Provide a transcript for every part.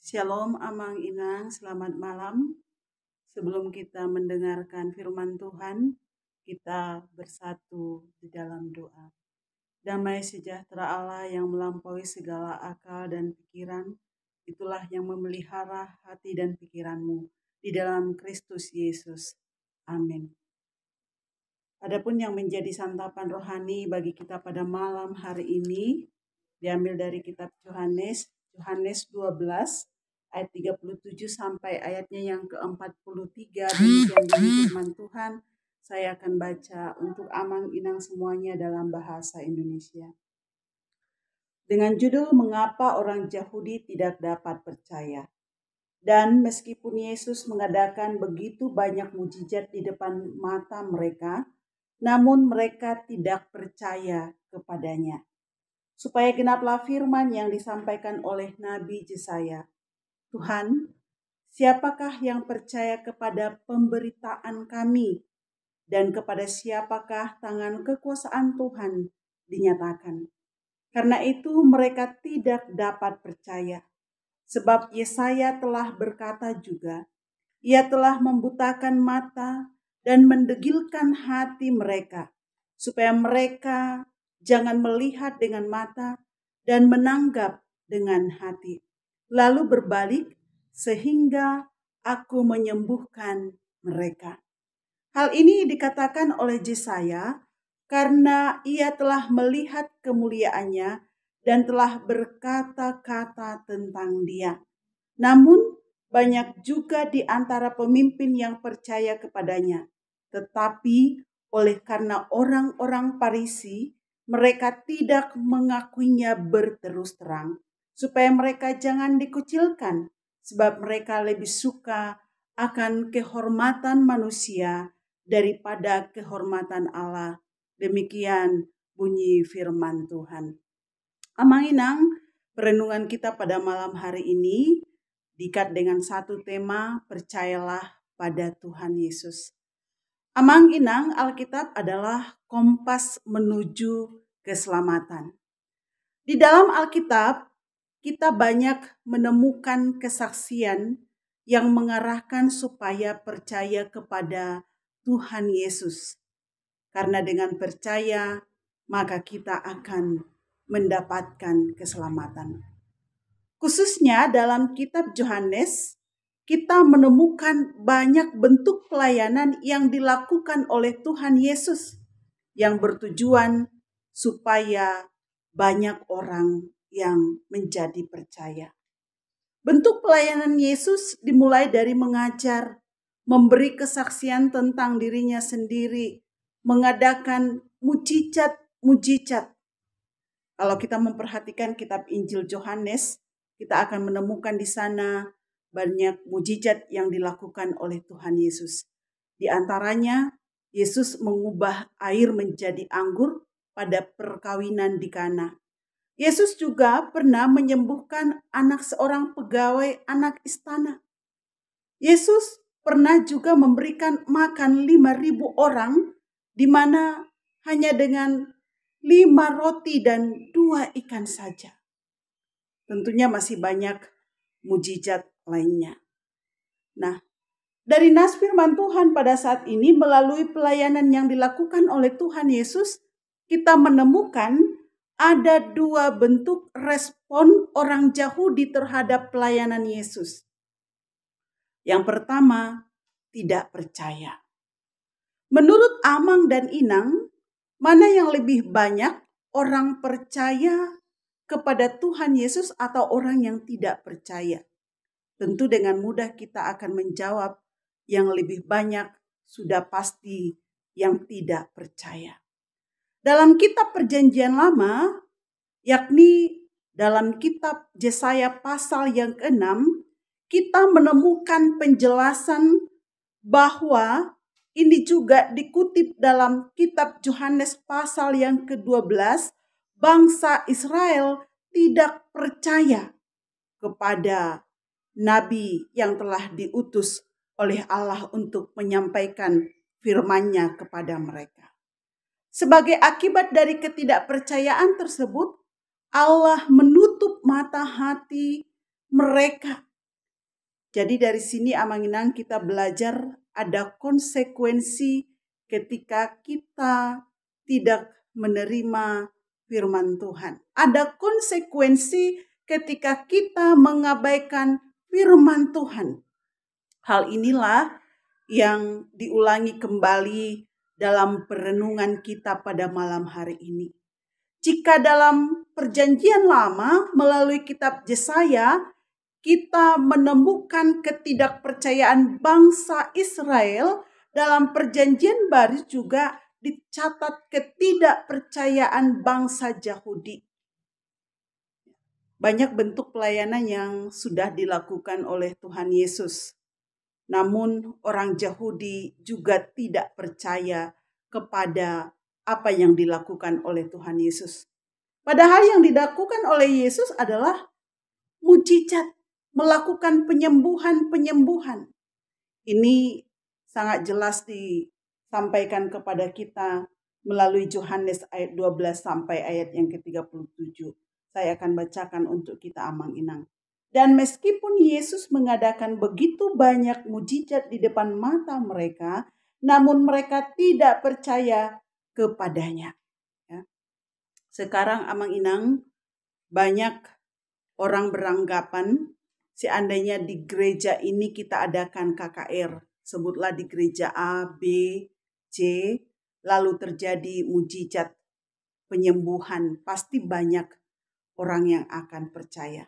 Shalom Amang Inang, selamat malam. Sebelum kita mendengarkan firman Tuhan, kita bersatu di dalam doa. Damai sejahtera Allah yang melampaui segala akal dan pikiran, itulah yang memelihara hati dan pikiranmu di dalam Kristus Yesus. Amin. Adapun yang menjadi santapan rohani bagi kita pada malam hari ini, diambil dari kitab Yohanes 12 ayat 37 sampai ayatnya yang ke-43. Demikian bunyi firman Tuhan. Saya akan baca untuk Amang Inang semuanya dalam bahasa Indonesia. Dengan judul Mengapa Orang Yahudi Tidak Dapat Percaya. Dan meskipun Yesus mengadakan begitu banyak mujizat di depan mata mereka, namun mereka tidak percaya kepadanya. Supaya genaplah firman yang disampaikan oleh Nabi Yesaya. Tuhan, siapakah yang percaya kepada pemberitaan kami? Dan kepada siapakah tangan kekuasaan Tuhan dinyatakan? Karena itu mereka tidak dapat percaya. Sebab Yesaya telah berkata juga, Ia telah membutakan mata dan mendegilkan hati mereka, supaya mereka jangan melihat dengan mata dan menanggap dengan hati, lalu berbalik sehingga aku menyembuhkan mereka. Hal ini dikatakan oleh Yesaya karena ia telah melihat kemuliaannya dan telah berkata-kata tentang dia. Namun banyak juga di antara pemimpin yang percaya kepadanya. Tetapi oleh karena orang-orang Farisi, mereka tidak mengakuinya berterus terang, supaya mereka jangan dikucilkan, sebab mereka lebih suka akan kehormatan manusia daripada kehormatan Allah. Demikian bunyi firman Tuhan. Amang Inang, perenungan kita pada malam hari ini diikat dengan satu tema, percayalah pada Tuhan Yesus. Amang Inang, Alkitab adalah kompas menuju keselamatan. Di dalam Alkitab, kita banyak menemukan kesaksian yang mengarahkan supaya percaya kepada Tuhan Yesus. Karena dengan percaya, maka kita akan mendapatkan keselamatan. Khususnya dalam kitab Yohanes, kita menemukan banyak bentuk pelayanan yang dilakukan oleh Tuhan Yesus yang bertujuan supaya banyak orang yang menjadi percaya. Bentuk pelayanan Yesus dimulai dari mengajar, memberi kesaksian tentang dirinya sendiri, mengadakan mujizat. Kalau kita memperhatikan kitab Injil Yohanes, kita akan menemukan di sana banyak mujizat yang dilakukan oleh Tuhan Yesus. Di antaranya, Yesus mengubah air menjadi anggur pada perkawinan di Kana. Yesus juga pernah menyembuhkan anak seorang pegawai anak istana. Yesus pernah juga memberikan makan 5.000 orang, di mana hanya dengan 5 roti dan 2 ikan saja. Tentunya masih banyak mujizat lainnya. Nah, dari nas firman Tuhan pada saat ini melalui pelayanan yang dilakukan oleh Tuhan Yesus, kita menemukan ada 2 bentuk respon orang Yahudi terhadap pelayanan Yesus. Yang pertama, tidak percaya. Menurut Amang dan Inang, mana yang lebih banyak orang percaya kepada Tuhan Yesus atau orang yang tidak percaya? Tentu dengan mudah kita akan menjawab yang lebih banyak sudah pasti yang tidak percaya. Dalam kitab Perjanjian Lama, yakni dalam kitab Yesaya pasal yang ke-6, kita menemukan penjelasan bahwa ini juga dikutip dalam kitab Yohanes pasal yang ke-12, bangsa Israel tidak percaya kepada nabi yang telah diutus oleh Allah untuk menyampaikan firman-Nya kepada mereka. Sebagai akibat dari ketidakpercayaan tersebut, Allah menutup mata hati mereka Jadi dari sini Amanginang kita belajar ada konsekuensi ketika kita tidak menerima firman Tuhan. Ada konsekuensi ketika kita mengabaikan firman Tuhan. Hal inilah yang diulangi kembali dalam perenungan kita pada malam hari ini. Jika dalam perjanjian lama melalui kitab Yesaya, kita menemukan ketidakpercayaan bangsa Israel, dalam perjanjian baru juga dicatat ketidakpercayaan bangsa Yahudi. Banyak bentuk pelayanan yang sudah dilakukan oleh Tuhan Yesus. Namun orang Yahudi juga tidak percaya kepada apa yang dilakukan oleh Tuhan Yesus. Padahal yang dilakukan oleh Yesus adalah mujizat, melakukan penyembuhan. Ini sangat jelas disampaikan kepada kita melalui Yohanes ayat 12 sampai ayat yang ke-37. Saya akan bacakan untuk kita amang-inang. Dan meskipun Yesus mengadakan begitu banyak mujizat di depan mata mereka, namun mereka tidak percaya kepadanya. Ya. Sekarang amang-inang, banyak orang beranggapan seandainya di gereja ini kita adakan KKR, sebutlah di gereja A, B, C, lalu terjadi mujizat penyembuhan, pasti banyak orang yang akan percaya.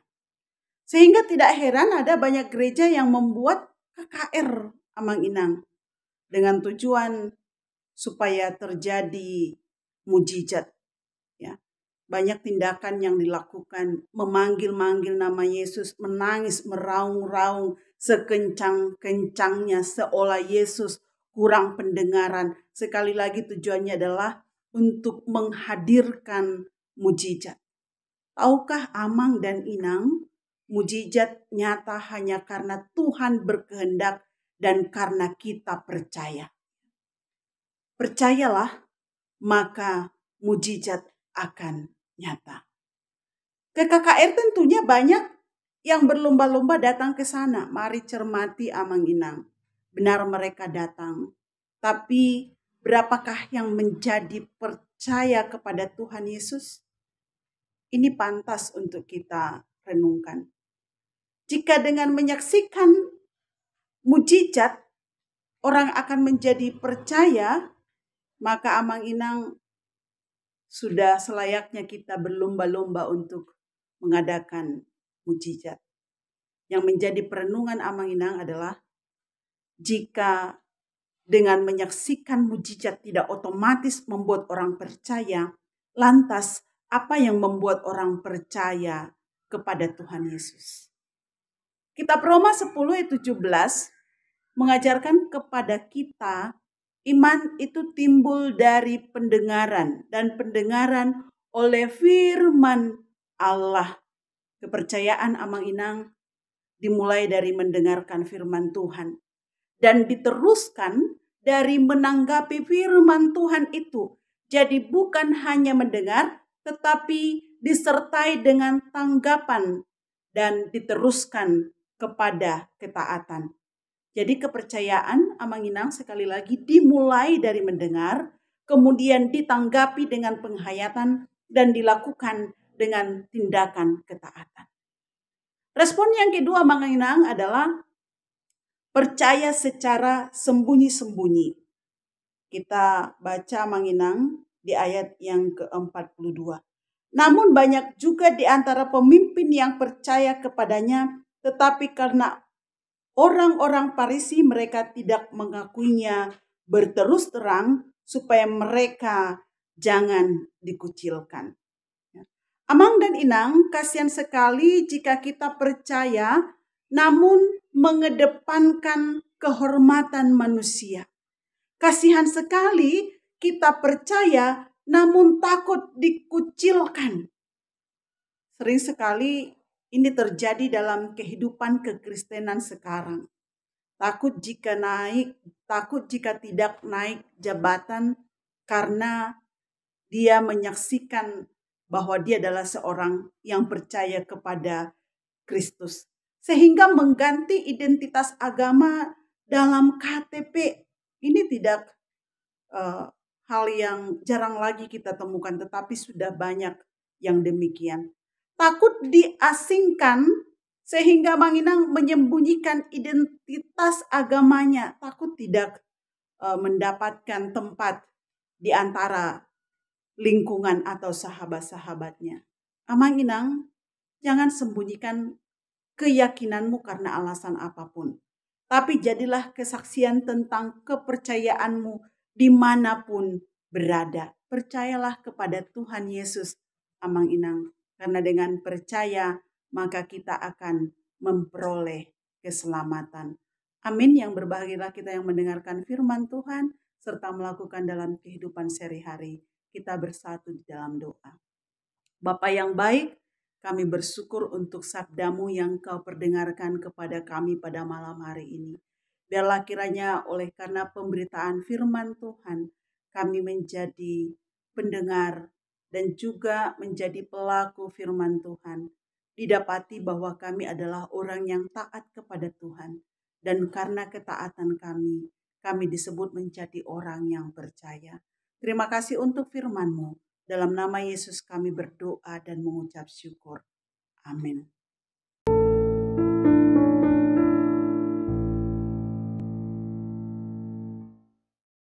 Sehingga tidak heran ada banyak gereja yang membuat KKR amang-inang dengan tujuan supaya terjadi mujizat. Ya. Banyak tindakan yang dilakukan, memanggil-manggil nama Yesus, menangis, meraung-raung sekencang-kencangnya seolah Yesus kurang pendengaran. Sekali lagi tujuannya adalah untuk menghadirkan mujizat. Tahukah amang dan inang, mujizat nyata hanya karena Tuhan berkehendak dan karena kita percaya. Percayalah, maka mujizat akan nyata. Ke KKR tentunya banyak yang berlomba-lomba datang ke sana. Mari cermati amang-inang. Benar mereka datang. Tapi berapakah yang menjadi percaya kepada Tuhan Yesus? Ini pantas untuk kita renungkan. Jika dengan menyaksikan mujizat orang akan menjadi percaya, maka amang-inang sudah selayaknya kita berlomba-lomba untuk mengadakan mujizat. Yang menjadi perenungan amang-inang adalah jika dengan menyaksikan mujizat tidak otomatis membuat orang percaya, lantas apa yang membuat orang percaya kepada Tuhan Yesus? Kitab Roma 10 ayat 17 mengajarkan kepada kita iman itu timbul dari pendengaran dan pendengaran oleh firman Allah. Kepercayaan amang-inang dimulai dari mendengarkan firman Tuhan dan diteruskan dari menanggapi firman Tuhan itu. Jadi bukan hanya mendengar tetapi disertai dengan tanggapan dan diteruskan kepada ketaatan. Jadi kepercayaan amang-inang sekali lagi dimulai dari mendengar, kemudian ditanggapi dengan penghayatan dan dilakukan dengan tindakan ketaatan. Respon yang kedua amang-inang adalah percaya secara sembunyi-sembunyi. Kita baca amang-inang di ayat yang ke-42. Namun banyak juga di antara pemimpin yang percaya kepadanya, tetapi karena orang-orang Farisi mereka tidak mengakuinya berterus terang supaya mereka jangan dikucilkan. Amang dan inang, kasihan sekali jika kita percaya namun mengedepankan kehormatan manusia. Kasihan sekali kita percaya namun takut dikucilkan. Sering sekali ini terjadi dalam kehidupan kekristenan sekarang. Takut jika tidak naik jabatan karena dia menyaksikan bahwa dia adalah seorang yang percaya kepada Kristus. sehingga mengganti identitas agama dalam KTP. Ini tidak hal yang jarang lagi kita temukan, tetapi sudah banyak yang demikian. Takut diasingkan sehingga Mang Inang menyembunyikan identitas agamanya, takut tidak mendapatkan tempat di antara lingkungan atau sahabat-sahabatnya. Mang Inang, jangan sembunyikan keyakinanmu karena alasan apapun. Tapi jadilah kesaksian tentang kepercayaanmu dimanapun berada. Percayalah kepada Tuhan Yesus, Amang Inang. Karena dengan percaya, maka kita akan memperoleh keselamatan. Amin. Yang berbahagialah kita yang mendengarkan firman Tuhan, serta melakukan dalam kehidupan sehari-hari. Kita bersatu di dalam doa. Bapa yang baik, kami bersyukur untuk sabdamu yang kau perdengarkan kepada kami pada malam hari ini. Biarlah kiranya oleh karena pemberitaan firman Tuhan, kami menjadi pendengar dan juga menjadi pelaku firman Tuhan. Didapati bahwa kami adalah orang yang taat kepada Tuhan. Dan karena ketaatan kami disebut menjadi orang yang percaya. Terima kasih untuk firman-Mu. Dalam nama Yesus kami berdoa dan mengucap syukur. Amin.